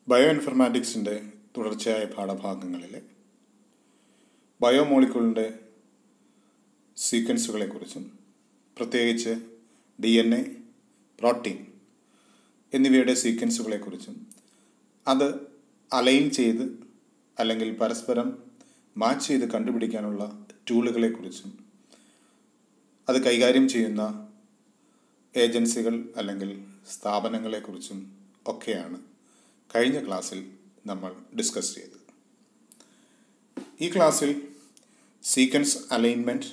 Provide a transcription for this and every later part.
Bio ഇൻഫർമാറ്റിക്സിൻ്റെ തുടർച്ചയായ പാഠഭാഗങ്ങളിലെ ബയോമോളിക്യൂളിൻ്റെ സീക്വൻസുകളെക്കുറിച്ചും പ്രത്യേകിച്ച് DNA, protein എന്നിവയുടെ സീക്വൻസുകളെക്കുറിച്ചും അത് അലൈൻ ചെയ്ത് അല്ലെങ്കിൽ പരസ്പരം മാച്ച് ചെയ്ത് കണ്ടുപിടിക്കാനുള്ള ടൂളുകളെക്കുറിച്ചും അത് കൈകാര്യം ചെയ്യുന്ന ഏജൻസികൾ അല്ലെങ്കിൽ സ്ഥാപനങ്ങളെക്കുറിച്ചും ഒക്കെയാണ് കഴിഞ്ഞ ക്ലാസ്സിൽ നമ്മൾ ഡിസ്കസ് ചെയ്തത്. ഈ ക്ലാസ്സിൽ sequence alignment,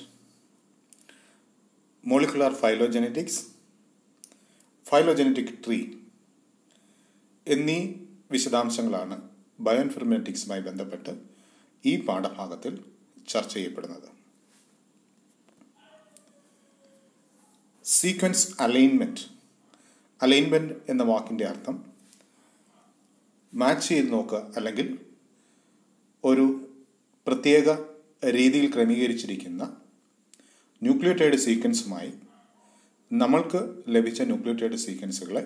molecular phylogenetics, phylogenetic tree എന്നീ വിശദാംശങ്ങളാണ് ബയോ ഇൻഫർമാറ്റിക്സുമായി ബന്ധപ്പെട്ട് ഈ പാഠഭാഗത്തിൽ ചർച്ച ചെയ്യപ്പെടുന്നത്. സീക്വൻസ് അലൈൻമെൻറ്റ് എന്ന വാക്കിൻ്റെ അർത്ഥം മാച്ച് ചെയ്ത് നോക്കുക, അല്ലെങ്കിൽ ഒരു പ്രത്യേക രീതിയിൽ ക്രമീകരിച്ചിരിക്കുന്ന ന്യൂക്ലിയോടൈഡ് സീക്വൻസുമായി നമ്മൾക്ക് ലഭിച്ച ന്യൂക്ലിയോടൈഡ് സീക്വൻസുകളെ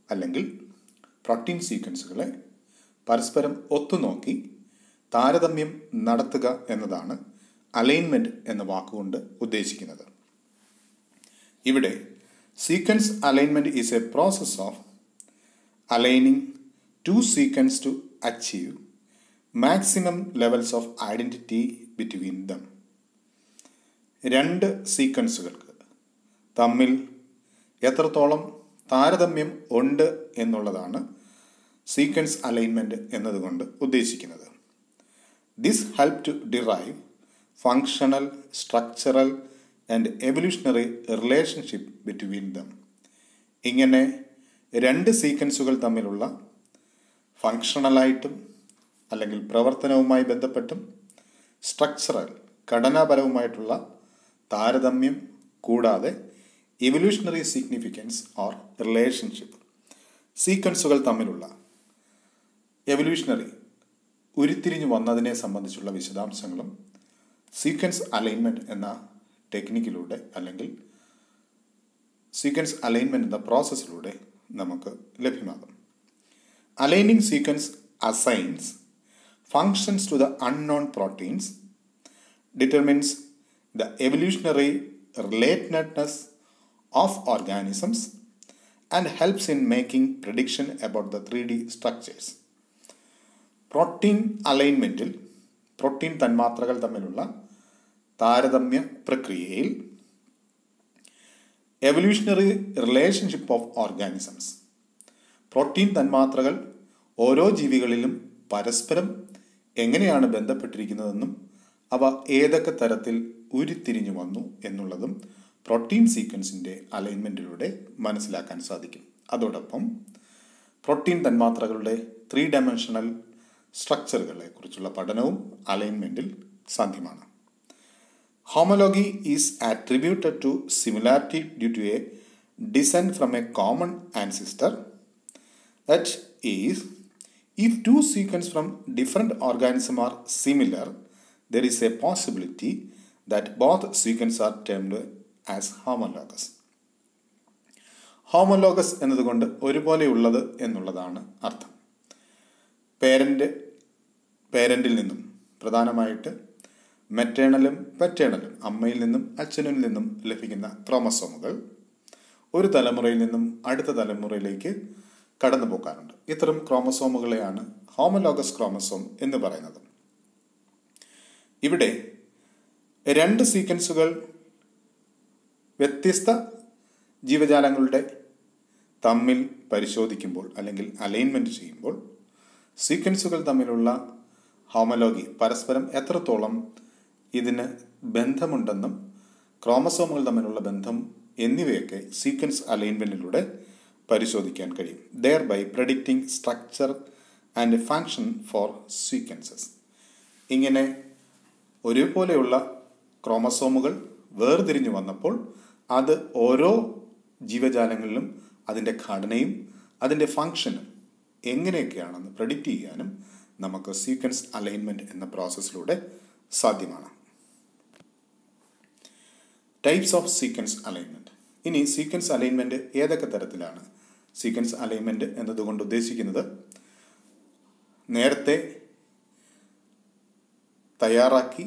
അല്ലെങ്കിൽ പ്രോട്ടീൻ സീക്വൻസുകളെ പരസ്പരം ഒത്തുനോക്കി താരതമ്യം നടത്തുക എന്നതാണ് അലൈൻമെൻറ്റ് എന്ന വാക്കുകൊണ്ട് ഉദ്ദേശിക്കുന്നത്. ഇവിടെ sequence alignment is A process of aligning two sequences to achieve maximum levels of identity between them. രണ്ട് സീക്വൻസുകൾക്ക് തമ്മിൽ എത്രത്തോളം താരതമ്യം ഉണ്ട് എന്നുള്ളതാണ് സീക്വൻസ് അലൈൻമെൻറ്റ് എന്നതുകൊണ്ട് ഉദ്ദേശിക്കുന്നത്. This help to derive functional, structural and evolutionary relationship between them. ഇങ്ങനെ രണ്ട് സീക്വൻസുകൾ തമ്മിലുള്ള ഫങ്ഷണലായിട്ടും അല്ലെങ്കിൽ പ്രവർത്തനവുമായി ബന്ധപ്പെട്ടും സ്ട്രക്ചറൽ, ഘടനാപരവുമായിട്ടുള്ള താരതമ്യം കൂടാതെ എവല്യൂഷണറി സിഗ്നിഫിക്കൻസ് ഓർ റിലേഷൻഷിപ്പ്, സീക്വൻസുകൾ തമ്മിലുള്ള എവല്യൂഷണറി ഉരുത്തിരിഞ്ഞു വന്നതിനെ സംബന്ധിച്ചുള്ള വിശദാംശങ്ങളും സീക്വൻസ് അലൈൻമെൻറ്റ് എന്ന ടെക്നിക്കിലൂടെ അല്ലെങ്കിൽ സീക്വൻസ് അലൈൻമെൻറ്റ് എന്ന പ്രോസസ്സിലൂടെ നമുക്ക് ലഭ്യമാകും. Aligning sequence assigns functions to the unknown proteins, determines the evolutionary relatedness of organisms, and helps in making prediction about the 3D structures. Protein അലൈൻമെൻറ്റിൽ പ്രോട്ടീൻ തന്മാത്രകൾ തമ്മിലുള്ള താരതമ്യ പ്രക്രിയയിൽ evolutionary relationship of organisms, protein തന്മാത്രകൾ ഓരോ ജീവികളിലും പരസ്പരം എങ്ങനെയാണ് ബന്ധപ്പെട്ടിരിക്കുന്നതെന്നും അവ ഏതൊക്കെ തരത്തിൽ ഉരുത്തിരിഞ്ഞു വന്നു എന്നുള്ളതും പ്രോട്ടീൻ സീക്വൻസിൻ്റെ അലൈൻമെൻറ്റിലൂടെ മനസ്സിലാക്കാൻ സാധിക്കും. അതോടൊപ്പം പ്രോട്ടീൻ തന്മാത്രകളുടെ 3 ഡയമെൻഷണൽ സ്ട്രക്ചറുകളെ കുറിച്ചുള്ള പഠനവും അലൈൻമെൻറ്റിൽ സാധ്യമാണ്. Homology is attributed to similarity due to a descent from a common ancestor. That is, if two sequences from different organisms are similar, there is a possibility that both sequences are termed as homologous. Homologous എന്നതുകൊണ്ട് ഒരുപോലെയുള്ളത് എന്നുള്ളതാണ് അർത്ഥം. പേരൻറ്റിൽ നിന്നും, പ്രധാനമായിട്ട് മെറ്റേണലും പറ്റേണലും, അമ്മയിൽ നിന്നും അച്ഛനിൽ നിന്നും ലഭിക്കുന്ന ക്രോമസോമുകൾ ഒരു തലമുറയിൽ നിന്നും അടുത്ത തലമുറയിലേക്ക് കടന്നു പോകാറുണ്ട്. ഇത്തരം ക്രോമസോമുകളെയാണ് ഹോമോലോഗസ് ക്രോമസോം എന്ന് പറയുന്നത്. ഇവിടെ രണ്ട് സീക്വൻസുകൾ വ്യത്യസ്ത ജീവജാലങ്ങളുടെ തമ്മിൽ പരിശോധിക്കുമ്പോൾ അല്ലെങ്കിൽ അലൈൻമെൻറ്റ് ചെയ്യുമ്പോൾ സീക്വൻസുകൾ തമ്മിലുള്ള ഹോമോലോഗി, പരസ്പരം എത്രത്തോളം ഇതിന് ബന്ധമുണ്ടെന്നും ക്രോമസോമുകൾ തമ്മിലുള്ള ബന്ധം എന്നിവയൊക്കെ സീക്വൻസ് അലൈൻമെൻറ്റിലൂടെ പരിശോധിക്കാൻ കഴിയും. thereby predicting structure and function for sequences. ഇങ്ങനെ ഒരുപോലെയുള്ള ക്രോമസോമുകൾ വേർതിരിഞ്ഞു വന്നപ്പോൾ അത് ഓരോ ജീവജാലങ്ങളിലും അതിൻ്റെ ഘടനയും അതിൻ്റെ ഫങ്ഷനും എങ്ങനെയൊക്കെയാണെന്ന് പ്രെഡിക്റ്റ് ചെയ്യാനും നമുക്ക് സീക്വൻസ് അലൈൻമെൻറ്റ് എന്ന പ്രോസസ്സിലൂടെ സാധ്യമാണ്. Types of sequence alignment. ഇനി സീക്വൻസ് അലൈൻമെൻറ്റ് ഏതൊക്കെ തരത്തിലാണ്? സീക്വൻസ് അലൈൻമെൻറ്റ് എന്നതുകൊണ്ട് ഉദ്ദേശിക്കുന്നത് നേരത്തെ തയ്യാറാക്കി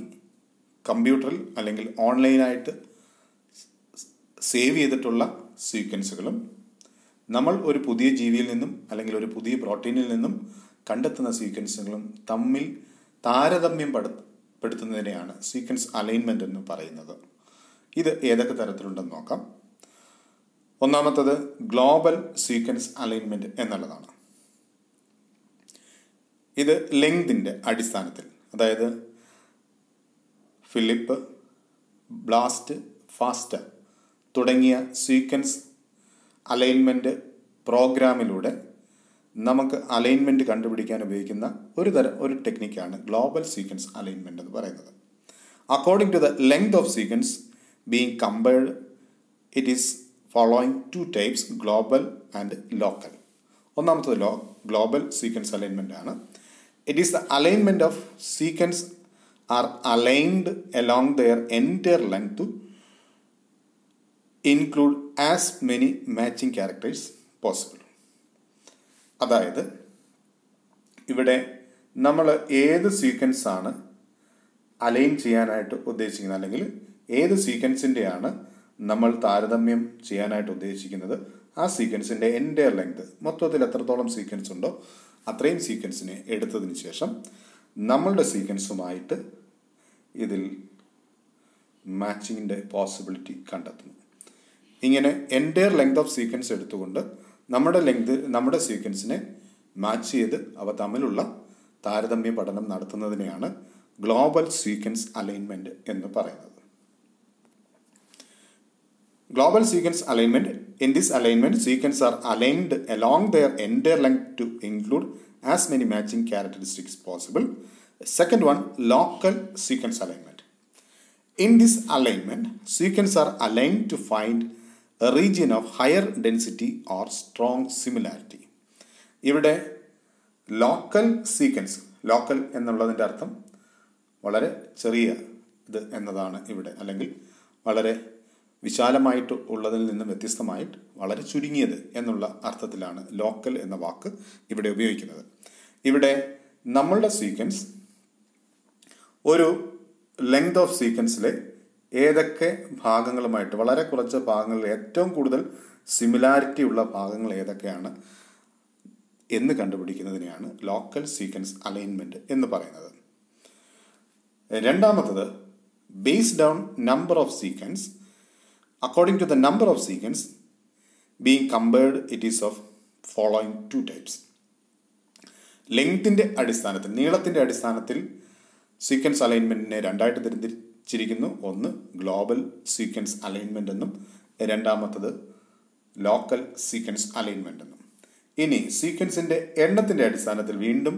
കമ്പ്യൂട്ടറിൽ അല്ലെങ്കിൽ ഓൺലൈനായിട്ട് സേവ് ചെയ്തിട്ടുള്ള സീക്വൻസുകളും നമ്മൾ ഒരു പുതിയ ജീവിയിൽ നിന്നും അല്ലെങ്കിൽ ഒരു പുതിയ പ്രോട്ടീനിൽ നിന്നും കണ്ടെത്തുന്ന സീക്വൻസുകളും തമ്മിൽ താരതമ്യം പെടുത്തുന്നതിനെയാണ് സീക്വൻസ് അലൈൻമെന്റ് എന്ന് പറയുന്നത്. ഇത് ഏതൊക്കെ തരത്തിലുണ്ടെന്ന് നോക്കാം. ഒന്നാമത്തത് ഗ്ലോബൽ സീക്വൻസ് അലൈൻമെന്റ് എന്നുള്ളതാണ്. ഇത് ലെങ്തിൻ്റെ അടിസ്ഥാനത്തിൽ, അതായത് ഫിലിപ്പ്, ബ്ലാസ്റ്റ്, ഫാസ്റ്റ തുടങ്ങിയ സീക്വൻസ് അലൈൻമെന്റ് പ്രോഗ്രാമിലൂടെ നമുക്ക് അലൈൻമെന്റ് കണ്ടുപിടിക്കാൻ ഉപയോഗിക്കുന്ന ഒരു ടെക്നിക്കാണ് ഗ്ലോബൽ സീക്വൻസ് അലൈൻമെന്റ് എന്ന് പറയുന്നത്. According to the length of sequence being compared, it is following two types, global and local. ഒന്നാമത്തത് ഗ്ലോബൽ സീക്വൻസ് അലൈൻമെന്റ് ആണ്. It is the alignment of sequence are aligned along their entire length to include as many matching characters possible. അതായത് ഇവിടെ നമ്മൾ ഏത് sequence ആണ് align ചെയ്യാനായിട്ട് ഉദ്ദേശിക്കുന്നത്, അല്ലെങ്കിൽ ഏത് സീക്വൻസിൻ്റെയാണ് നമ്മൾ താരതമ്യം ചെയ്യാനായിട്ട് ഉദ്ദേശിക്കുന്നത്, ആ സീക്വൻസിൻ്റെ എൻ്റയർ ലെങ്ത്, മൊത്തത്തിൽ എത്രത്തോളം സീക്വൻസ് ഉണ്ടോ അത്രയും സീക്വൻസിനെ എടുത്തതിന് ശേഷം നമ്മളുടെ സീക്വൻസുമായിട്ട് ഇതിൽ മാച്ചിങ്ങിൻ്റെ പോസിബിലിറ്റി കണ്ടെത്തുന്നു. ഇങ്ങനെ എൻ്റയർ ലെങ്ത് ഓഫ് സീക്വൻസ് എടുത്തുകൊണ്ട് നമ്മുടെ സീക്വൻസിനെ മാച്ച് ചെയ്ത് അവ തമ്മിലുള്ള താരതമ്യ പഠനം നടത്തുന്നതിനെയാണ് ഗ്ലോബൽ സീക്വൻസ് അലൈൻമെന്റ് എന്ന് പറയുന്നത്. Global sequence alignment. In this alignment, sequences are aligned along their entire length to include as many matching characteristics possible. Second one, local sequence alignment. In this alignment, sequences are aligned to find a region of higher density or strong similarity. ഇവിടെ local sequence, local എന്നുള്ളതിൻ്റെ അർത്ഥം വളരെ ചെറിയ ഇത് എന്നതാണ് ഇവിടെ, അല്ലെങ്കിൽ വളരെ വിശാലമായിട്ട് ഉള്ളതിൽ നിന്നും വ്യത്യസ്തമായിട്ട് വളരെ ചുരുങ്ങിയത് എന്നുള്ള അർത്ഥത്തിലാണ് ലോക്കൽ എന്ന വാക്ക് ഇവിടെ ഉപയോഗിക്കുന്നത്. ഇവിടെ നമ്മളുടെ സീക്വൻസ് ഒരു ലെങ്ത് ഓഫ് സീക്വൻസിലെ ഏതൊക്കെ ഭാഗങ്ങളുമായിട്ട്, വളരെ കുറച്ച് ഭാഗങ്ങളിൽ ഏറ്റവും കൂടുതൽ സിമിലാരിറ്റി ഉള്ള ഭാഗങ്ങൾ ഏതൊക്കെയാണ് എന്ന് കണ്ടുപിടിക്കുന്നതിനെയാണ് ലോക്കൽ സീക്വൻസ് അലൈൻമെന്റ് എന്ന് പറയുന്നത്. രണ്ടാമത്തത് based on number of sequence. According to the number of sequence being compared, it is of following two types. ലെങ്തിൻ്റെ അടിസ്ഥാനത്തിൽ, നീളത്തിൻ്റെ അടിസ്ഥാനത്തിൽ സീക്വൻസ് അലൈൻമെൻറ്റിനെ രണ്ടായിട്ട് തിരിച്ചിരിക്കുന്നു. ഒന്ന് ഗ്ലോബൽ സീക്വൻസ് അലൈൻമെൻ്റ് എന്നും രണ്ടാമത്തത് ലോക്കൽ സീക്വൻസ് അലൈൻമെൻ്റ് എന്നും. ഇനി സീക്വൻസിൻ്റെ എണ്ണത്തിൻ്റെ അടിസ്ഥാനത്തിൽ വീണ്ടും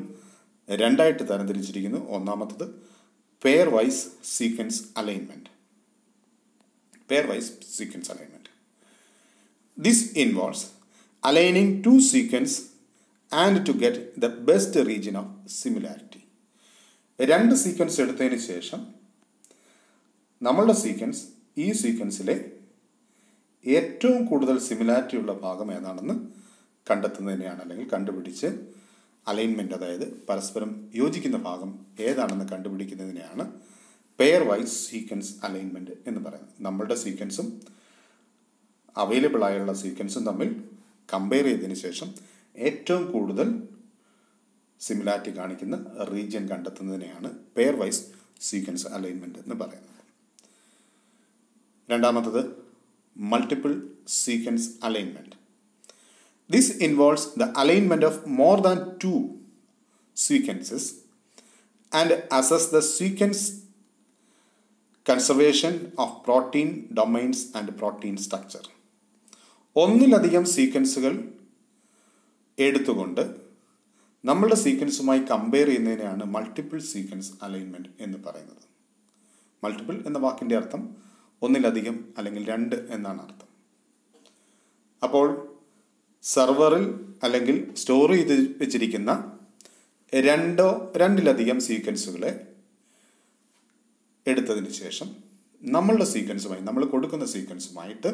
രണ്ടായിട്ട് തരംതിരിച്ചിരിക്കുന്നു. ഒന്നാമത്തത് pairwise sequence alignment. Pairwise sequence alignment. This involves aligning two sequences and to get the best region of similarity. രണ്ട് സീക്വൻസ് എടുത്തതിന് ശേഷം നമ്മളുടെ സീക്വൻസ്, ഈ സീക്വൻസിലെ ഏറ്റവും കൂടുതൽ സിമിലാരിറ്റി ഉള്ള ഭാഗം ഏതാണെന്ന് കണ്ടെത്തുന്നതിനെയാണ്, അല്ലെങ്കിൽ കണ്ടുപിടിച്ച് അലൈൻമെന്റ്, അതായത് പരസ്പരം യോജിക്കുന്ന ഭാഗം ഏതാണെന്ന് കണ്ടുപിടിക്കുന്നതിനെയാണ് പെയർ വൈസ് സീക്വൻസ് അലൈൻമെന്റ് എന്ന് പറയുന്നത്. നമ്മളുടെ സീക്വൻസും അവൈലബിൾ ആയുള്ള സീക്വൻസും തമ്മിൽ കമ്പയർ ചെയ്തതിന് ശേഷം ഏറ്റവും കൂടുതൽ സിമിലാരിറ്റി കാണിക്കുന്ന റീജിയൻ കണ്ടെത്തുന്നതിനെയാണ് പെയർ വൈസ് സീക്വൻസ് അലൈൻമെന്റ് എന്ന് പറയുന്നത്. രണ്ടാമത്തത് multiple sequence alignment. This involves the alignment of more than 2 sequences and assess the sequence conservation of protein domains and protein structure. ഒന്നിലധികം സീക്വൻസുകൾ എടുത്തുകൊണ്ട് നമ്മളുടെ സീക്വൻസുമായി കമ്പയർ ചെയ്യുന്നതിനെയാണ് മൾട്ടിപ്പിൾ സീക്വൻസ് അലൈൻമെന്റ് എന്ന് പറയുന്നത്. മൾട്ടിപ്പിൾ എന്ന വാക്കിൻ്റെ അർത്ഥം ഒന്നിലധികം അല്ലെങ്കിൽ 2 എന്നാണ് അർത്ഥം. അപ്പോൾ സെർവറിൽ അല്ലെങ്കിൽ സ്റ്റോർ ചെയ്ത് വെച്ചിരിക്കുന്ന രണ്ടിലധികം സീക്വൻസുകളെ എടുത്തതിന് ശേഷം നമ്മളുടെ സീക്വൻസുമായി, നമ്മൾ കൊടുക്കുന്ന സീക്വൻസുമായിട്ട്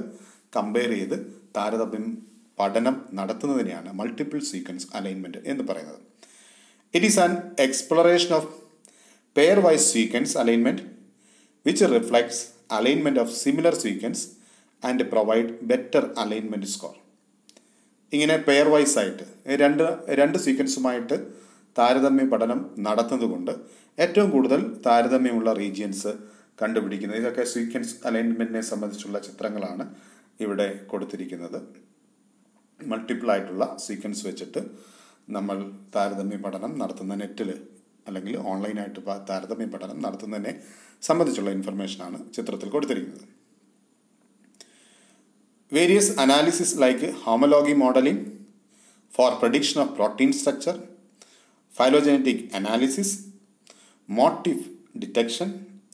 കമ്പയർ ചെയ്ത് താരതമ്യം പഠനം നടത്തുന്നതിനെയാണ് മൾട്ടിപ്പിൾ സീക്വൻസ് അലൈൻമെന്റ് എന്ന് പറയുന്നത്. It is an exploration of pairwise sequence alignment which reflects alignment of similar sequence and provide better alignment score. ഇങ്ങനെ പെയർ വൈസ് ആയിട്ട് രണ്ട് സീക്വൻസുമായിട്ട് താരതമ്യ പഠനം നടത്തുന്നതുകൊണ്ട് ഏറ്റവും കൂടുതൽ താരതമ്യമുള്ള റീജിയൻസ് കണ്ടുപിടിക്കുന്നത്. ഇതൊക്കെ സീക്വൻസ് അലൈൻമെൻറ്റിനെ സംബന്ധിച്ചുള്ള ചിത്രങ്ങളാണ് ഇവിടെ കൊടുത്തിരിക്കുന്നത്. മൾട്ടിപ്പിൾ ആയിട്ടുള്ള സീക്വൻസ് വെച്ചിട്ട് നമ്മൾ താരതമ്യ പഠനം നടത്തുന്ന നെറ്റിൽ അല്ലെങ്കിൽ ഓൺലൈനായിട്ട് താരതമ്യ പഠനം നടത്തുന്നതിനെ സംബന്ധിച്ചുള്ള ഇൻഫർമേഷനാണ് ചിത്രത്തിൽ കൊടുത്തിരിക്കുന്നത്. Various analysis like homology modelling for prediction of protein structure, phylogenetic analysis, motif detection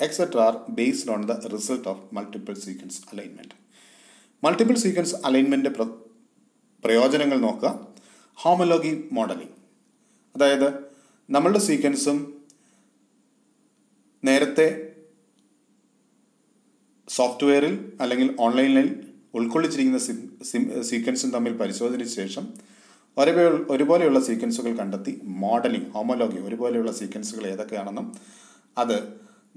etc. are based on the result of multiple sequence alignment. Multiple sequence alignment പ്രയോജനങ്ങൾ നോക്കുക. ഹോമോലോഗി മോഡലിംഗ്, അതായത് നമ്മളുടെ സീക്വൻസും നേരത്തെ സോഫ്റ്റ്വെയറിൽ അല്ലെങ്കിൽ ഓൺലൈനിൽ ഉൾക്കൊള്ളിച്ചിരിക്കുന്ന സീക്വൻസും തമ്മിൽ പരിശോധനയ്ക്ക് ശേഷം ഒരുപോലെയുള്ള സീക്വൻസുകൾ കണ്ടെത്തി മോഡലിംഗ്, ഹോമോലോഗി, ഒരുപോലെയുള്ള സീക്വൻസുകൾ ഏതൊക്കെയാണെന്നും അത്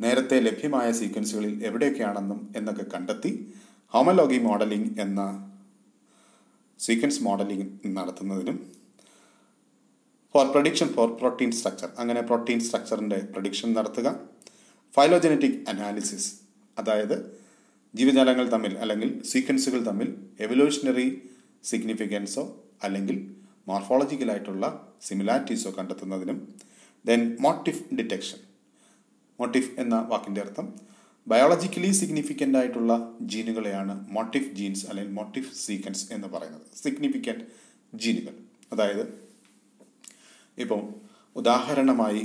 നേരത്തെ ലഭ്യമായ സീക്വൻസുകളിൽ എവിടെയൊക്കെയാണെന്നും എന്നൊക്കെ കണ്ടെത്തി ഹോമോലോഗി മോഡലിംഗ് എന്ന സീക്വൻസ് മോഡലിംഗ് നടത്തുന്നതിനും for prediction for protein structure, അങ്ങനെ പ്രോട്ടീൻ സ്ട്രക്ചറിൻ്റെ പ്രഡിക്ഷൻ നടത്തുക. ഫൈലോജനറ്റിക് അനാലിസിസ്, അതായത് ജീവജാലങ്ങൾ തമ്മിൽ അല്ലെങ്കിൽ സീക്വൻസുകൾ തമ്മിൽ എവല്യൂഷണറി സിഗ്നിഫിക്കൻസോ അല്ലെങ്കിൽ മോർഫോളജിക്കലായിട്ടുള്ള സിമിലാരിറ്റീസോ കണ്ടെത്തുന്നതിനും. ദെൻ മോട്ടീവ് ഡിറ്റക്ഷൻ, മോട്ടീവ് എന്ന വാക്കിൻ്റെ അർത്ഥം ബയോളജിക്കലി സിഗ്നിഫിക്കൻ്റ് ആയിട്ടുള്ള ജീനുകളെയാണ് മോട്ടീവ് ജീൻസ് അല്ലെങ്കിൽ മോട്ടീവ് സീക്വൻസ് എന്ന് പറയുന്നത്. സിഗ്നിഫിക്കൻ്റ് ജീനുകൾ, അതായത് ഇപ്പോൾ ഉദാഹരണമായി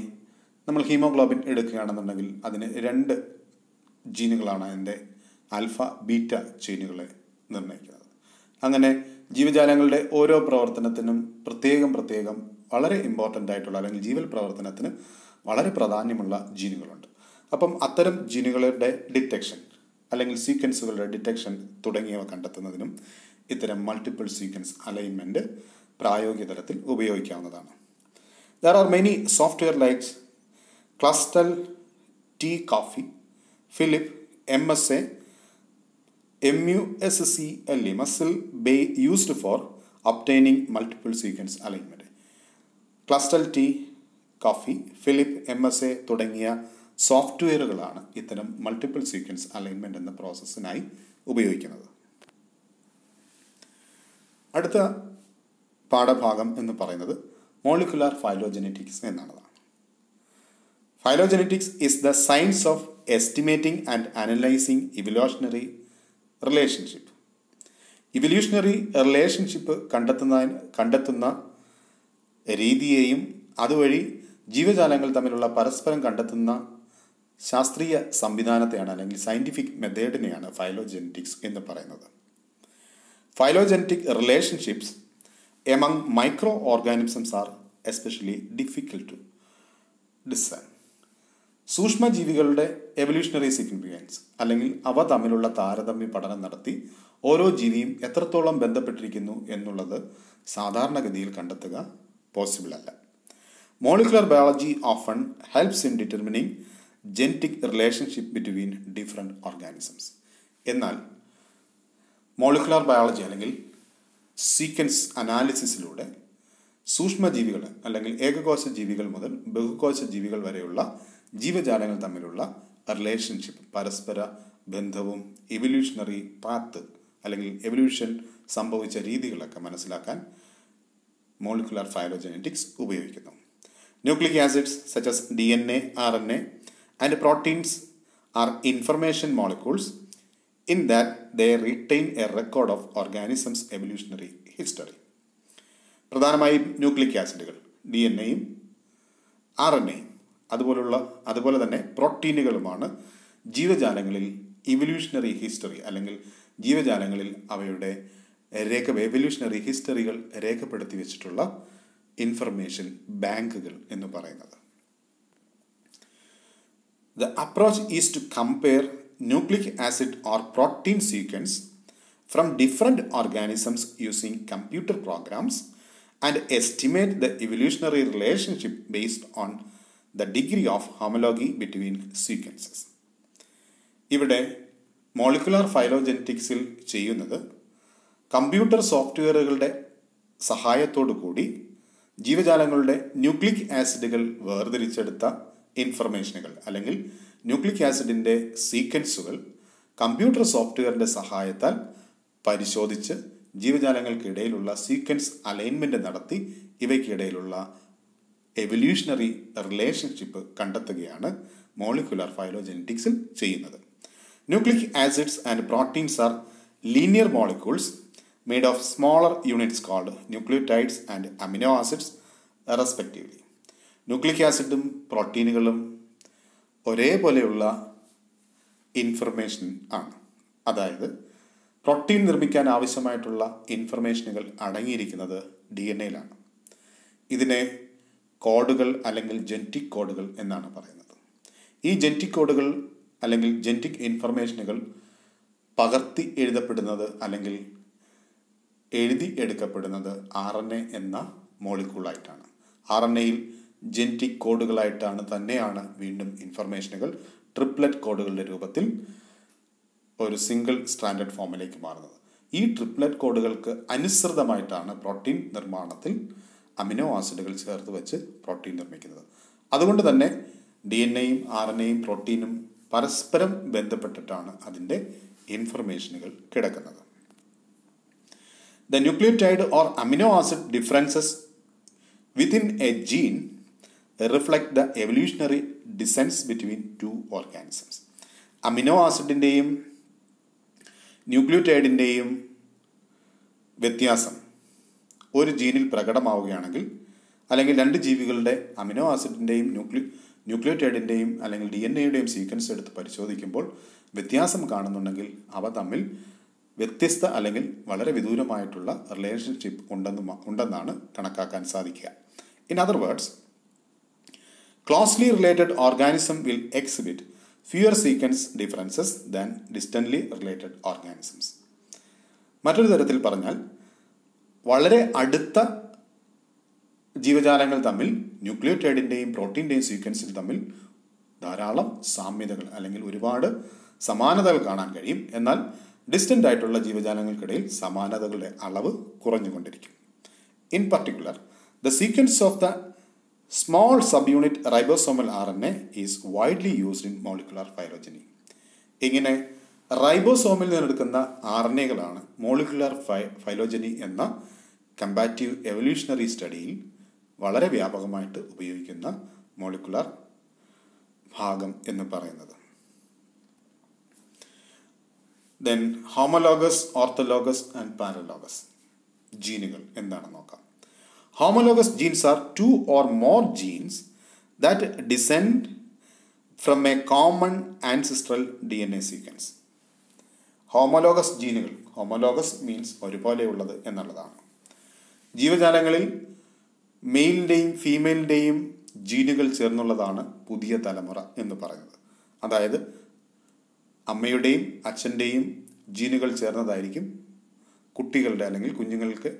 നമ്മൾ ഹീമോഗ്ലോബിൻ എടുക്കുകയാണെന്നുണ്ടെങ്കിൽ അതിന് 2 ജീനുകളാണ് അതിൻ്റെ ആൽഫ ബീറ്റ ജീനുകളെ നിർണ്ണയിക്കുന്നത്. അങ്ങനെ ജീവജാലങ്ങളുടെ ഓരോ പ്രവർത്തനത്തിനും പ്രത്യേകം വളരെ ഇമ്പോർട്ടൻ്റ് ആയിട്ടുള്ള അല്ലെങ്കിൽ ജീവൽ പ്രവർത്തനത്തിന് വളരെ പ്രാധാന്യമുള്ള ജീനുകളുണ്ട്. അപ്പം അത്തരം ജീനുകളുടെ ഡിറ്റക്ഷൻ അല്ലെങ്കിൽ സീക്വൻസുകളുടെ ഡിറ്റക്ഷൻ തുടങ്ങിയവ കണ്ടെത്തുന്നതിനും ഇത്തരം മൾട്ടിപ്പിൾ സീക്വൻസ് അലൈൻമെൻറ്റ് പ്രായോഗിക തലത്തിൽ ഉപയോഗിക്കാവുന്നതാണ്. There are many software likes Clustal T Coffee, Phylip, MSA, MUSCLE, muscle bay used for obtaining multiple sequence alignment. Clustal T Coffee, Phylip, MSA തുടങ്ങിയ സോഫ്റ്റ്വെയറുകളാണ് ഇത്തരം മൾട്ടിപ്പിൾ സീക്വൻസ് അലൈൻമെൻറ്റ് എന്ന പ്രോസസ്സിനായി ഉപയോഗിക്കുന്നത്. അടുത്ത പാഠഭാഗം എന്ന് പറയുന്നത് മോളിക്കുലാർ ഫൈലോജനറ്റിക്സ് എന്നാണ്. Phylogenetics is the science of estimating and analysing evolutionary relationship. Evolutionary relationship കണ്ടെത്തുന്ന രീതിയെയും അതുവഴി ജീവജാലങ്ങൾ തമ്മിലുള്ള പരസ്പരം കണ്ടെത്തുന്ന ശാസ്ത്രീയ സംവിധാനത്തെയാണ് അല്ലെങ്കിൽ സയൻറ്റിഫിക് മെത്തേഡിനെയാണ് ഫൈലോജനറ്റിക്സ് എന്ന് പറയുന്നത്. Phylogenetic relationships among micro organisms are especially difficult to design. സൂക്ഷ്മജീവികളുടെ എവല്യൂഷണറി സിഗ്നിഫിക്കൻസ് അല്ലെങ്കിൽ അവ തമ്മിലുള്ള താരതമ്യ പഠനം നടത്തി ഓരോ ജീവിയും എത്രത്തോളം ബന്ധപ്പെട്ടിരിക്കുന്നു എന്നുള്ളത് സാധാരണഗതിയിൽ കണ്ടെത്തുക പോസിബിൾ അല്ല. Molecular biology often helps in determining genetic relationship between different organisms. എന്നാൽ മോളിക്കുലർ ബയോളജി അല്ലെങ്കിൽ സീക്വൻസ് അനാലിസിസിലൂടെ സൂക്ഷ്മജീവികൾ അല്ലെങ്കിൽ ഏകകോശ ജീവികൾ മുതൽ ബഹുകോശ ജീവികൾ വരെയുള്ള ജീവജാലങ്ങൾ തമ്മിലുള്ള റിലേഷൻഷിപ്പ്, പരസ്പര ബന്ധവും എവല്യൂഷണറി പാത്ത് അല്ലെങ്കിൽ എവല്യൂഷൻ സംഭവിച്ച രീതികളൊക്കെ മനസ്സിലാക്കാൻ മോളിക്കുലർ ഫൈലോജനറ്റിക്സ് ഉപയോഗിക്കുന്നു. Nucleic acids such as DNA, RNA and proteins are information molecules in that they retain a record of organisms' evolutionary history. പ്രധാനമായും ന്യൂക്ലിക് ആസിഡുകൾ DNA-യും RNA-യും അതുപോലെ തന്നെ പ്രോട്ടീനുകളുമാണ് ജീവജാലങ്ങളിൽ ഇവല്യൂഷണറി ഹിസ്റ്ററി അല്ലെങ്കിൽ ജീവജാലങ്ങളിൽ അവയുടെ എവല്യൂഷണറി ഹിസ്റ്ററികൾ രേഖപ്പെടുത്തി വെച്ചിട്ടുള്ള ഇൻഫർമേഷൻ ബാങ്കുകൾ എന്ന് പറയുന്നത്. The approach is to compare nucleic acid or protein sequence from different organisms using computer programs and estimate the evolutionary relationship based on the degree of homology between sequences. ഇവിടെ molecular ഫൈലോജനറ്റിക്സിൽ ചെയ്യുന്നത് computer സോഫ്റ്റ്വെയറുകളുടെ സഹായത്തോടു കൂടി ജീവജാലങ്ങളുടെ nucleic ആസിഡുകൾ വേർതിരിച്ചെടുത്ത ഇൻഫർമേഷനുകൾ അല്ലെങ്കിൽ nucleic ആസിഡിൻ്റെ സീക്വൻസുകൾ computer സോഫ്റ്റ്വെയറിൻ്റെ സഹായത്താൽ പരിശോധിച്ച് ജീവജാലങ്ങൾക്കിടയിലുള്ള സീക്വൻസ് അലൈൻമെൻറ്റ് നടത്തി ഇവയ്ക്കിടയിലുള്ള എവല്യൂഷണറി റിലേഷൻഷിപ്പ് കണ്ടെത്തുകയാണ് മോളിക്കുലാർ ഫൈലോജനറ്റിക്സിൽ ചെയ്യുന്നത്. Nucleic acids and proteins are linear molecules made of smaller units called nucleotides and amino acids respectively. Nucleic ആസിഡും പ്രോട്ടീനുകളും ഒരേപോലെയുള്ള ഇൻഫർമേഷൻ ആണ്. അതായത് പ്രോട്ടീൻ നിർമ്മിക്കാൻ ആവശ്യമായിട്ടുള്ള ഇൻഫർമേഷനുകൾ അടങ്ങിയിരിക്കുന്നത് DNA-യിലാണ്. ഇതിനെ കോഡുകൾ അല്ലെങ്കിൽ ജെനറ്റിക് കോഡുകൾ എന്നാണ് പറയുന്നത്. ഈ ജെനറ്റിക് കോഡുകൾ അല്ലെങ്കിൽ ജെനറ്റിക് ഇൻഫർമേഷനുകൾ പകർത്തി എഴുതപ്പെടുന്നത് അല്ലെങ്കിൽ എഴുതി എടുക്കപ്പെടുന്നത് RNA എന്ന മോളിക്യൂളായിട്ടാണ്. RNA-യിൽ ജെനറ്റിക് കോഡുകളായിട്ടാണ് തന്നെയാണ് വീണ്ടും ഇൻഫർമേഷനുകൾ ട്രിപ്ലറ്റ് കോഡുകളുടെ രൂപത്തിൽ ഒരു സിംഗിൾ സ്റ്റാൻഡേർഡ് ഫോമിലേക്ക് മാറുന്നത്. ഈ ട്രിപ്ലറ്റ് കോഡുകൾക്ക് അനുസൃതമായിട്ടാണ് പ്രോട്ടീൻ നിർമ്മാണത്തിൽ അമിനോ ആസിഡുകൾ ചേർത്ത് വെച്ച് പ്രോട്ടീൻ നിർമ്മിക്കുന്നത്. അതുകൊണ്ട് തന്നെ DNA-യും RNA-യും പ്രോട്ടീനും പരസ്പരം ബന്ധപ്പെട്ടിട്ടാണ് അതിൻ്റെ ഇൻഫർമേഷനുകൾ കിടക്കുന്നത്. The nucleotide or amino acid differences within a gene reflect the evolutionary descents between two organisms. Amino ആസിഡിൻ്റെയും ന്യൂക്ലിയോടൈഡിൻ്റെയും വ്യത്യാസം ഒരു ജീനിൽ പ്രകടമാവുകയാണെങ്കിൽ അല്ലെങ്കിൽ രണ്ട് ജീവികളുടെ അമിനോ ആസിഡിൻ്റെയും ന്യൂക്ലിയോടൈഡിൻ്റെയും അല്ലെങ്കിൽ DNA-യുടെയും സീക്വൻസ് എടുത്ത് പരിശോധിക്കുമ്പോൾ വ്യത്യാസം കാണുന്നുണ്ടെങ്കിൽ അവ തമ്മിൽ വ്യത്യസ്ത അല്ലെങ്കിൽ വളരെ വിദൂരമായിട്ടുള്ള റിലേഷൻഷിപ്പ് ഉണ്ടെന്നാണ് കണക്കാക്കാൻ സാധിക്കുക. In other words, closely related organism will exhibit fewer sequence differences than distantly related organisms. മറ്റൊരു തരത്തിൽ പറഞ്ഞാൽ, വളരെ അടുത്ത ജീവജാലങ്ങൾ തമ്മിൽ ന്യൂക്ലിയോടൈഡിൻ്റെയും പ്രോട്ടീൻ്റെയും സീക്വൻസിൽ തമ്മിൽ ധാരാളം സാമ്യതകൾ അല്ലെങ്കിൽ ഒരുപാട് സമാനതകൾ കാണാൻ കഴിയും. എന്നാൽ ഡിസ്റ്റൻ്റ് ആയിട്ടുള്ള ജീവജാലങ്ങൾക്കിടയിൽ സമാനതകളുടെ അളവ് കുറഞ്ഞുകൊണ്ടിരിക്കും. In particular, the sequence of the small sub unit ribosomal RNA is widely used in molecular phylogeny. ഇങ്ങനെ റൈബോസോമിൽ നിന്നെടുക്കുന്ന RNA-കളാണ് മോളിക്കുലാർ ഫൈലോജനി എന്ന കമ്പാറ്റീവ് എവല്യൂഷണറി സ്റ്റഡിയിൽ വളരെ വ്യാപകമായിട്ട് ഉപയോഗിക്കുന്ന മോളിക്കുലാർ ഭാഗം എന്ന് പറയുന്നത്. Then homologous, orthologous and paralogous ജീനുകൾ എന്താണെന്ന് നോക്കാം. Homologous genes are 2 or more genes that descend from a common ancestral DNA sequence. Homologous ജീനുകൾ, ഹോമോലോഗസ് മീൻസ് ഒരുപോലെയുള്ളത് എന്നുള്ളതാണ്. ജീവജാലങ്ങളിൽ മെയിലിൻ്റെയും ഫീമെയിലിൻ്റെയും ജീനുകൾ ചേർന്നുള്ളതാണ് പുതിയ തലമുറ എന്ന് പറയുന്നത്. അതായത് അമ്മയുടെയും അച്ഛൻ്റെയും ജീനുകൾ ചേർന്നതായിരിക്കും കുട്ടികളുടെ അല്ലെങ്കിൽ കുഞ്ഞുങ്ങൾക്ക്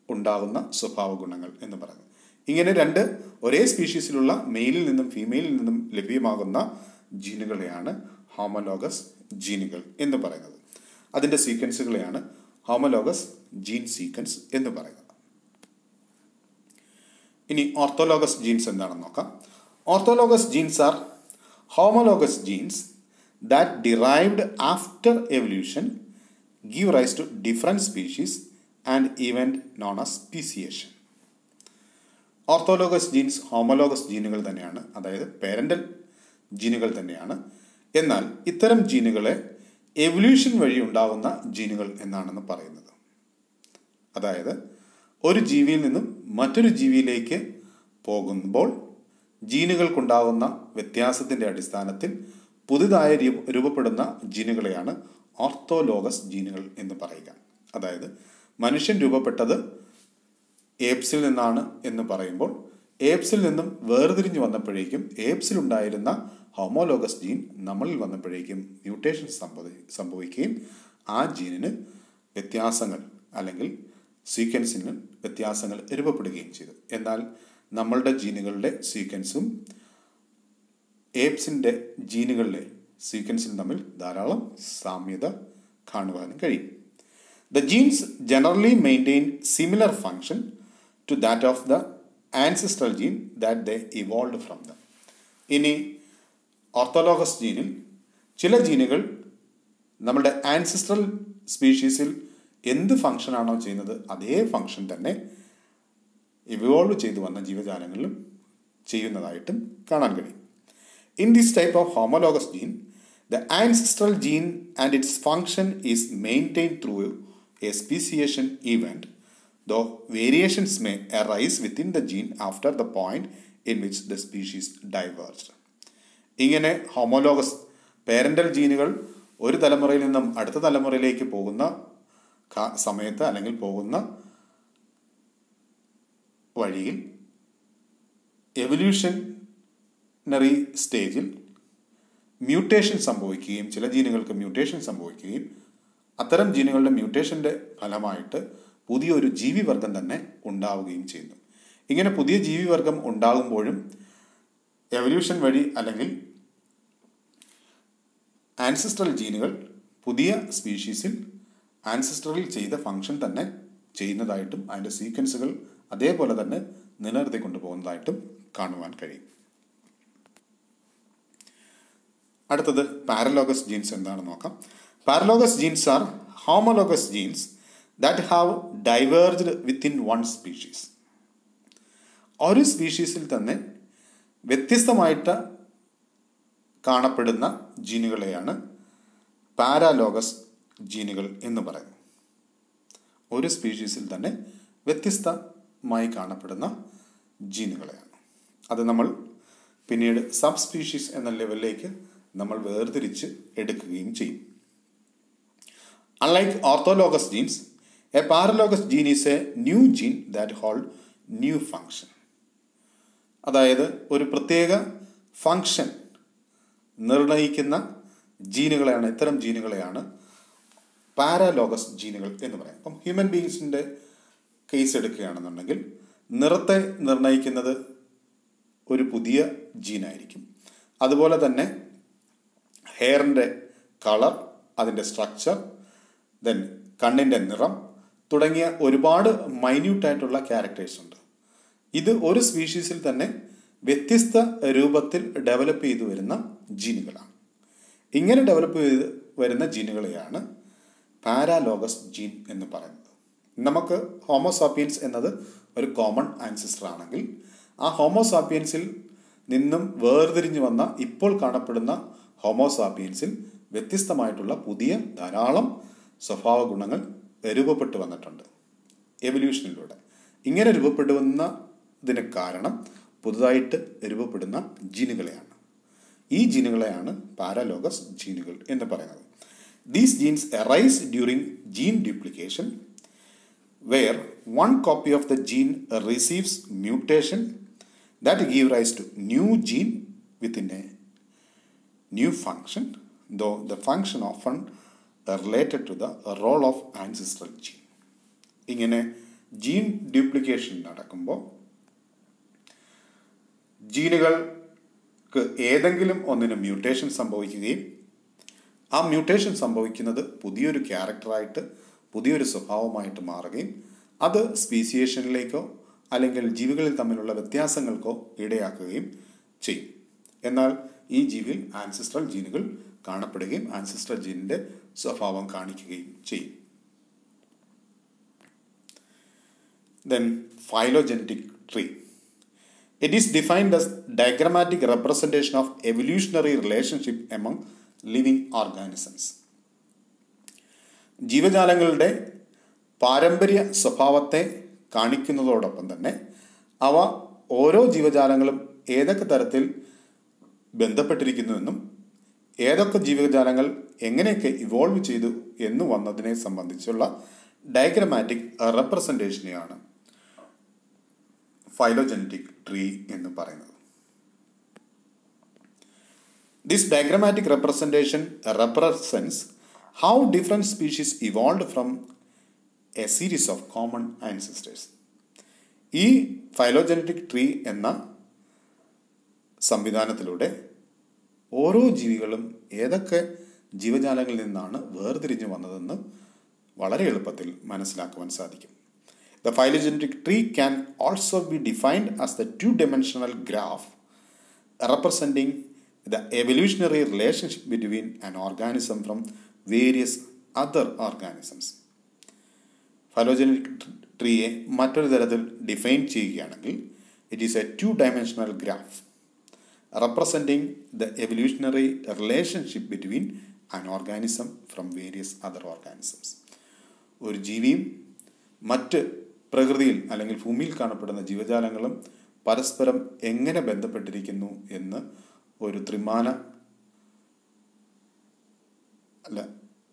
ഉണ്ടാകുന്ന സ്വഭാവ ഗുണങ്ങൾ എന്ന് പറയുന്നത്. ഇങ്ങനെ രണ്ട് ഒരേ സ്പീഷീസിലുള്ള മെയിലിൽ നിന്നും ഫീമെയിലിൽ നിന്നും ലഭ്യമാകുന്ന ജീനുകളെയാണ് ഹോമോലോഗസ് ജീനുകൾ എന്ന് പറയുന്നത്. അതിൻ്റെ സീക്വൻസുകളെയാണ് ഹോമോലോഗസ് ജീൻ സീക്വൻസ് എന്ന് പറയുന്നത്. ഇനി ഓർത്തോലോഗസ് ജീൻസ് എന്താണെന്ന് നോക്കാം. Orthologous genes are homologous genes that derived after evolution give rise to different species and event known as speciation. Orthologous genes homologous ജീനുകൾ തന്നെയാണ്, അതായത് പേരൻ്റൽ ജീനുകൾ തന്നെയാണ്. എന്നാൽ ഇത്തരം ജീനുകളെ എവല്യൂഷൻ വഴി ഉണ്ടാകുന്ന ജീനുകൾ എന്നാണെന്ന് പറയുന്നത്. അതായത് ഒരു ജീവിയിൽ നിന്നും മറ്റൊരു ജീവിയിലേക്ക് പോകുമ്പോൾ ജീനുകൾക്കുണ്ടാകുന്ന വ്യത്യാസത്തിൻ്റെ അടിസ്ഥാനത്തിൽ പുതുതായി രൂപപ്പെടുന്ന ജീനുകളെയാണ് ഓർത്തോലോഗസ് ജീനുകൾ എന്ന് പറയുക. അതായത് മനുഷ്യൻ രൂപപ്പെട്ടത് ഏപ്സിൽ നിന്നാണ് എന്ന് പറയുമ്പോൾ ഏപ്സിൽ നിന്നും വേർതിരിഞ്ഞു വന്നപ്പോഴേക്കും ഏപ്സിലുണ്ടായിരുന്ന ഹോമോലോഗസ് ജീൻ നമ്മളിൽ വന്നപ്പോഴേക്കും മ്യൂട്ടേഷൻ സംഭവിക്കുകയും ആ ജീനിന് വ്യത്യാസങ്ങൾ അല്ലെങ്കിൽ സീക്വൻസിന് വ്യത്യാസങ്ങൾ രൂപപ്പെടുകയും ചെയ്തു. എന്നാൽ നമ്മളുടെ ജീനുകളുടെ സീക്വൻസും ഏപ്സിൻ്റെ ജീനുകളിലെ സീക്വൻസും തമ്മിൽ ധാരാളം സാമ്യത കാണുവാനും കഴിയും. The genes generally maintain similar function to that of the ancestral gene that they evolved from them. ഇനി ഓർത്തോലോഗസ് ജീനിൽ ചില ജീനുകൾ നമ്മുടെ ആൻസിസ്ട്രൽ സ്പീഷീസിൽ എന്ത് ഫംഗ്ഷനാണോ ചെയ്യുന്നത് അതേ ഫംഗ്ഷൻ തന്നെ ഇവോൾവ് ചെയ്തു വന്ന ജീവജാലങ്ങളിലും ചെയ്യുന്നതായിട്ടും കാണാൻ കഴിയും. In this type of homologous gene, the ancestral gene and its function is maintained through a speciation event, though variations may arise within the gene after the point in which the species diverged. ഇങ്ങനെ homologous parental ജീനുകൾ ഒരു തലമുറയിൽ നിന്നും അടുത്ത തലമുറയിലേക്ക് പോകുന്ന സമയത്ത് അല്ലെങ്കിൽ പോകുന്ന വഴിയിൽ എവല്യൂഷനറി സ്റ്റേജിൽ മ്യൂട്ടേഷൻ സംഭവിക്കുകയും ചില ജീനുകൾക്ക് മ്യൂട്ടേഷൻ സംഭവിക്കുകയും അത്തരം ജീനുകളുടെ മ്യൂട്ടേഷൻ്റെ ഫലമായിട്ട് പുതിയൊരു ജീവിവർഗം തന്നെ ഉണ്ടാവുകയും ചെയ്യുന്നു. ഇങ്ങനെ പുതിയ ജീവിവർഗം ഉണ്ടാകുമ്പോഴും എവല്യൂഷൻ വഴി അല്ലെങ്കിൽ ആൻസിസ്ട്രൽ ജീനുകൾ പുതിയ സ്പീഷീസിൽ ആൻസിസ്ട്രലിൽ ചെയ്ത ഫംഗ്ഷൻ തന്നെ ചെയ്യുന്നതായിട്ടും അതിൻ്റെ സീക്വൻസുകൾ അതേപോലെ തന്നെ നിലനിർത്തി കൊണ്ടുപോകുന്നതായിട്ടും കാണുവാൻ കഴിയും. അടുത്തത് പാരലോഗസ് ജീൻസ് എന്താണെന്ന് നോക്കാം. Paralogous genes are homologous genes that have diverged within one species. ഒരു സ്പീഷീസിൽ തന്നെ വ്യത്യസ്തമായിട്ട് കാണപ്പെടുന്ന ജീനുകളെയാണ് പാരാലോഗസ് ജീനുകൾ എന്ന് പറയുന്നത്. ഒരു സ്പീഷീസിൽ തന്നെ വ്യത്യസ്തമായി കാണപ്പെടുന്ന ജീനുകളെയാണ്. അത് നമ്മൾ പിന്നീട് സബ് സ്പീഷീസ് എന്ന ലെവലിലേക്ക് നമ്മൾ വേർതിരിച്ച് എടുക്കുകയും ചെയ്യും. Unlike orthologous genes, a paralogous gene is a new gene that hold new function. അതായത് ഒരു പ്രത്യേക ഫങ്ഷൻ നിർണയിക്കുന്ന ജീനുകളെയാണ്, ഇത്തരം ജീനുകളെയാണ് പാരാലോഗസ് ജീനുകൾ എന്ന് പറയാം. അപ്പം ഹ്യൂമൻ ബീയിങ്സിൻ്റെ കേസ് എടുക്കുകയാണെന്നുണ്ടെങ്കിൽ നിറത്തെ നിർണയിക്കുന്നത് ഒരു പുതിയ ജീനായിരിക്കും. അതുപോലെ തന്നെ ഹെയറിൻ്റെ കളർ, അതിൻ്റെ സ്ട്രക്ചർ, ദെൻ കണ്ണിൻ്റെ നിറം തുടങ്ങിയ ഒരുപാട് മൈന്യൂട്ടായിട്ടുള്ള ക്യാരക്ടേഴ്സ് ഉണ്ട്. ഇത് ഒരു സ്പീഷീസിൽ തന്നെ വ്യത്യസ്ത രൂപത്തിൽ ഡെവലപ്പ് ചെയ്തു വരുന്ന ജീനുകളാണ്. ഇങ്ങനെ ഡെവലപ്പ് ചെയ്ത് വരുന്ന ജീനുകളെയാണ് പാരാലോഗസ് ജീൻ എന്ന് പറയുന്നത്. നമുക്ക് ഹോമോസാപ്പിയൻസ് എന്നത് ഒരു കോമൺ ആൻസിസ്റ്റർ ആണെങ്കിൽ ആ ഹോമോസാപ്പിയൻസിൽ നിന്നും വേർതിരിഞ്ഞു വന്ന ഇപ്പോൾ കാണപ്പെടുന്ന ഹോമോസാപ്പിയൻസിൽ വ്യത്യസ്തമായിട്ടുള്ള പുതിയ ധാരാളം സ്വഭാവ ഗുണങ്ങൾ രൂപപ്പെട്ടു വന്നിട്ടുണ്ട് എവല്യൂഷനിലൂടെ. ഇങ്ങനെ രൂപപ്പെടുന്നതിന് കാരണം പുതുതായിട്ട് രൂപപ്പെടുന്ന ജീനുകളെയാണ്. ഈ ജീനുകളെയാണ് പാരാലോഗസ് ജീനുകൾ എന്ന് പറയുന്നത്. These genes arise during gene duplication where one copy of the gene receives mutation that give rise to new gene within a new function, though the function often related to the role of ancestral gene. ഇങ്ങനെ gene duplication നടക്കുമ്പോൾ ജീനുകൾക്ക് ഏതെങ്കിലും ഒന്നിന് mutation സംഭവിക്കുകയും ആ mutation സംഭവിക്കുന്നത് പുതിയൊരു ക്യാരക്ടറായിട്ട് പുതിയൊരു സ്വഭാവമായിട്ട് മാറുകയും അത് സ്പീസിയേഷനിലേക്കോ അല്ലെങ്കിൽ ജീവികളിൽ തമ്മിലുള്ള വ്യത്യാസങ്ങൾക്കോ ഇടയാക്കുകയും ചെയ്യും. എന്നാൽ ഈ ജീവിയിൽ ആൻസിസ്ട്രൽ ജീനുകൾ കാണപ്പെടുകയും ആൻസിസ്ട്രൽ ജീനിൻ്റെ സ്വഭാവം കാണിക്കുകയും ചെയ്യും. Then phylogenetic tree. It is defined as diagrammatic representation of evolutionary relationship among living organisms. ജീവജാലങ്ങളുടെ പാരമ്പര്യ സ്വഭാവത്തെ കാണിക്കുന്നതോടൊപ്പം തന്നെ അവ ഓരോ ജീവജാലങ്ങളും ഏതൊക്കെ തരത്തിൽ ബന്ധപ്പെട്ടിരിക്കുന്നുവെന്നും ഏതൊക്കെ ജീവജാലങ്ങൾ എങ്ങനെയൊക്കെ ഇവോൾവ് ചെയ്തു എന്നു വന്നതിനെ സംബന്ധിച്ചുള്ള ഡയഗ്രമാറ്റിക് റെപ്രസെൻറ്റേഷനെയാണ് phylogenetic tree എന്ന് പറയുന്നത്. This diagrammatic representation represents how different species evolved from A series of common ancestors. ഈ ഫൈലോജനറ്റിക് ട്രീ എന്ന സംവിധാനത്തിലൂടെ ഓരോ ജീവികളും ഏതൊക്കെ ജീവജാലങ്ങളിൽ നിന്നാണ് വേർതിരിഞ്ഞു വന്നതെന്ന് വളരെ എളുപ്പത്തിൽ മനസ്സിലാക്കുവാൻ സാധിക്കും. The phylogenetic tree can also be defined as the two-dimensional graph representing the evolutionary relationship between an organism from various other organisms. Phylogenetic ട്രീയെ മറ്റൊരു തരത്തിൽ ഡിഫൈൻ ചെയ്യുകയാണെങ്കിൽ it is a two-dimensional graph representing the evolutionary relationship between an organism from various other organisms. ഒരു ജീവിയും മറ്റ് പ്രകൃതിയിൽ അല്ലെങ്കിൽ ഭൂമിയിൽ കാണപ്പെടുന്ന ജീവജാലങ്ങളും പരസ്പരം എങ്ങനെ ബന്ധപ്പെട്ടിരിക്കുന്നു എന്ന് ഒരു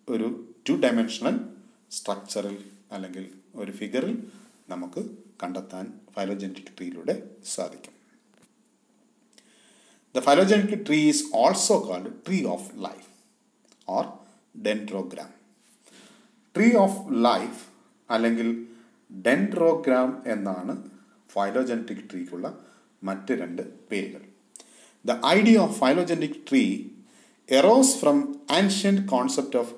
ഒരു two-dimensional സ്ട്രക്ചറിൽ അല്ലെങ്കിൽ ഒരു ഫിഗറിൽ നമുക്ക് കണ്ടെത്താൻ ഫൈലോജനറ്റിക് ട്രീയിലൂടെ സാധിക്കും. The phylogenetic tree is also called tree of life or dendrogram. Tree of life അല്ലെങ്കിൽ ഡെൻഡ്രോഗ്രാം എന്നാണ് ഫൈലോജനറ്റിക് ട്രീക്കുള്ള മറ്റ് രണ്ട് പേരുകൾ. The idea of phylogenetic tree arose from ancient concept of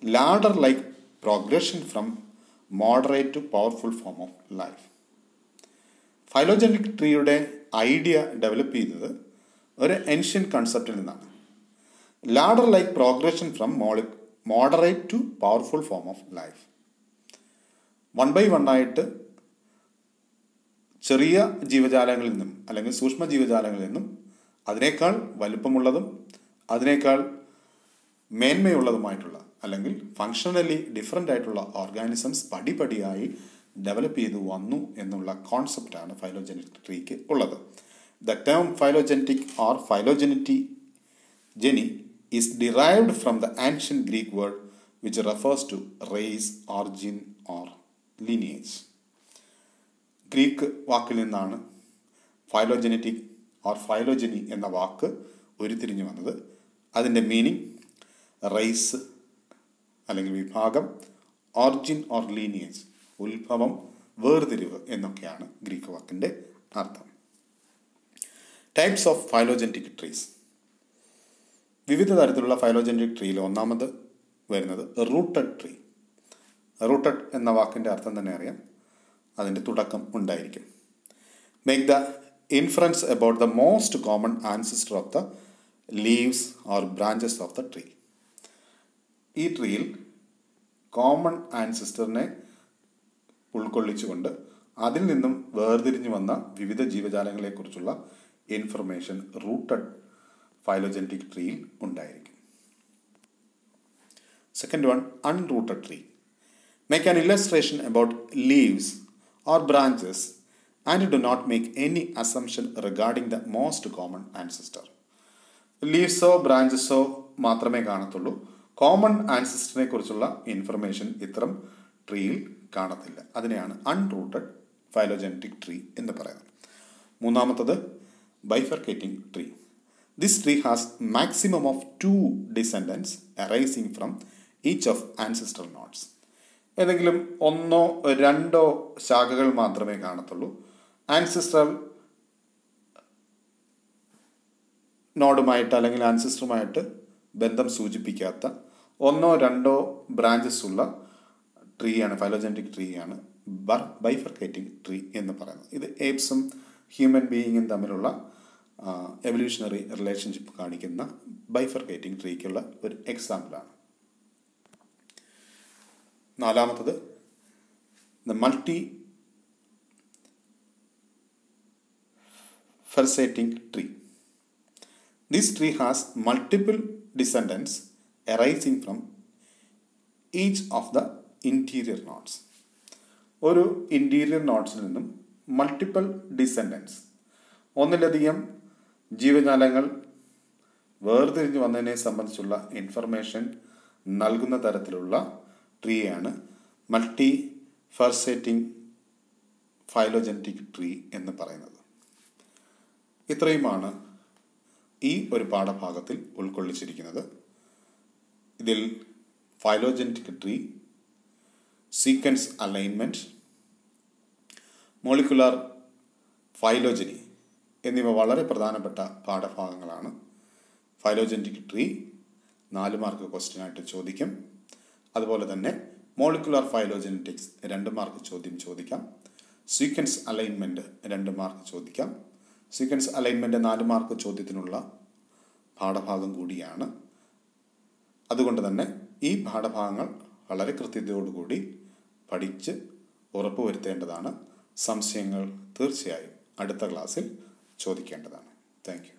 ladder-like progression from moderate to powerful form of life. Phylogenetic ട്രീയുടെ idea develop ചെയ്തത് ഒരു ancient കൺസെപ്റ്റിൽ നിന്നാണ്. Ladder like progression from moderate to powerful form of life. 1 by 1 ആയിട്ട് ചെറിയ ജീവജാലങ്ങളിൽ നിന്നും അല്ലെങ്കിൽ സൂക്ഷ്മ ജീവജാലങ്ങളിൽ നിന്നും അതിനേക്കാൾ വലുപ്പമുള്ളതും അതിനേക്കാൾ മേന്മയുള്ളതുമായിട്ടുള്ള അല്ലെങ്കിൽ ഫങ്ഷണലി ഡിഫറൻ്റ് ആയിട്ടുള്ള ഓർഗാനിസംസ് പടിപടിയായി ഡെവലപ്പ് ചെയ്തു വന്നു എന്നുള്ള കോൺസെപ്റ്റാണ് ഫൈലോജനറ്റിക് ട്രീക്ക് ഉള്ളത്. The term phylogenetic or phylogeny is derived from the ancient Greek word which refers to race, origin or lineage. Greek വാക്കിൽ നിന്നാണ് ഫൈലോജനറ്റിക് ഓർ ഫൈലോജനി എന്ന വാക്ക് ഉരുത്തിരിഞ്ഞു വന്നത്. അതിൻ്റെ മീനിങ് റേസ് അല്ലെങ്കിൽ വിഭാഗം, ഓറിജിൻ ഓർ ലീനിയേജ് ഉത്ഭവം, വേർതിരിവ് എന്നൊക്കെയാണ് ഗ്രീക്ക് വാക്കിൻ്റെ അർത്ഥം. Types of phylogenetic trees. വിവിധ തരത്തിലുള്ള ഫൈലോജനറ്റിക് ട്രീയിൽ ഒന്നാമത് വരുന്നത് റൂട്ടഡ് ട്രീ. റൂട്ടഡ് എന്ന വാക്കിൻ്റെ അർത്ഥം തന്നെ അറിയാം, അതിൻ്റെ തുടക്കം ഉണ്ടായിരിക്കും. Make the inference about the most common ancestor of the leaves or branches of the tree. ഈ ട്രീയിൽ കോമൺ ആൻസിസ്റ്ററിനെ ഉൾക്കൊള്ളിച്ചുകൊണ്ട് അതിൽ നിന്നും വേർതിരിഞ്ഞു വന്ന വിവിധ ജീവജാലങ്ങളെക്കുറിച്ചുള്ള ഇൻഫർമേഷൻ റൂട്ടഡ് ഫൈലോജനറ്റിക് ട്രീയിൽ ഉണ്ടായിരിക്കും. Second one, unrooted tree. Make an illustration about leaves or branches and do not make any assumption regarding the most common ancestor. ലീവ്സോ ബ്രാഞ്ചസോ മാത്രമേ കാണത്തുള്ളൂ. കോമൺ ആൻസിസ്റ്ററിനെ കുറിച്ചുള്ള ഇൻഫർമേഷൻ ഇത്തരം ട്രീയിൽ കാണത്തില്ല. അതിനെയാണ് അൺറൂട്ടഡ് ഫൈലോജനറ്റിക് ട്രീ എന്ന് പറയുന്നത്. മൂന്നാമത്തത് bifurcating tree. This tree has maximum of 2 descendants arising from each of ancestral nodes. ഏതെങ്കിലും 1 or 2 ശാഖകൾ മാത്രമേ കാണത്തുള്ളൂ. ആൻസിസ്ട്രൽ നോഡുമായിട്ട് അല്ലെങ്കിൽ ആൻസിസ്റ്ററുമായിട്ട് ബന്ധം സൂചിപ്പിക്കാത്ത 1 or 2 ബ്രാഞ്ചസ് ഉള്ള ട്രീയാണ് ഫൈലോജനറ്റിക് ട്രീയാണ് ബൈഫർക്കേറ്റിംഗ് ട്രീ എന്ന് പറയുന്നത്. ഇത് ഏപ്സും ഹ്യൂമൻ ബീയിങ്ങും തമ്മിലുള്ള എവല്യൂഷണറി റിലേഷൻഷിപ്പ് കാണിക്കുന്ന ബൈഫർക്കേറ്റിംഗ് ട്രീക്കുള്ള ഒരു എക്സാമ്പിളാണ്. നാലാമത്തത് the multifurcating tree. This tree has multiple descendants arising from each of the interior nodes. ഒരു ഇൻറ്റീരിയർ നോട്ട്സിൽ നിന്നും മൾട്ടിപ്പിൾ ഡിസെൻഡൻസ്, ഒന്നിലധികം ജീവജാലങ്ങൾ വേർതിരിഞ്ഞു വന്നതിനെ സംബന്ധിച്ചുള്ള ഇൻഫർമേഷൻ നൽകുന്ന തരത്തിലുള്ള ട്രീയാണ് മൾട്ടി ഫർസേറ്റിംഗ് ഫൈലോജനറ്റിക് ട്രീ എന്ന് പറയുന്നത്. ഇത്രയുമാണ് ഈ ഒരു പാഠഭാഗത്തിൽ ഉൾക്കൊള്ളിച്ചിരിക്കുന്നത്. ഇതിൽ phylogenetic tree, sequence alignment, molecular phylogeny എന്നിവ വളരെ പ്രധാനപ്പെട്ട പാഠഭാഗങ്ങളാണ്. ഫൈലോജനറ്റിക് ട്രീ 4 മാർക്ക് ക്വസ്റ്റ്യനായിട്ട് ചോദിക്കും. അതുപോലെ തന്നെ മോളിക്കുലാർ ഫൈലോജനറ്റിക്സ് 2 മാർക്ക് ചോദ്യം ചോദിക്കാം. സീക്വൻസ് അലൈൻമെൻറ്റ് 2 മാർക്ക് ചോദിക്കാം. സീക്വൻസ് അലൈൻമെൻറ്റ് 4 മാർക്ക് ചോദ്യത്തിനുള്ള പാഠഭാഗം കൂടിയാണ്. അതുകൊണ്ട് തന്നെ ഈ പാഠഭാഗങ്ങൾ വളരെ കൃത്യതയോടുകൂടി പഠിച്ച് ഉറപ്പുവരുത്തേണ്ടതാണ്. സംശയങ്ങൾ തീർച്ചയായും അടുത്ത ക്ലാസ്സിൽ ചോദിക്കേണ്ടതാണ്. Thank you.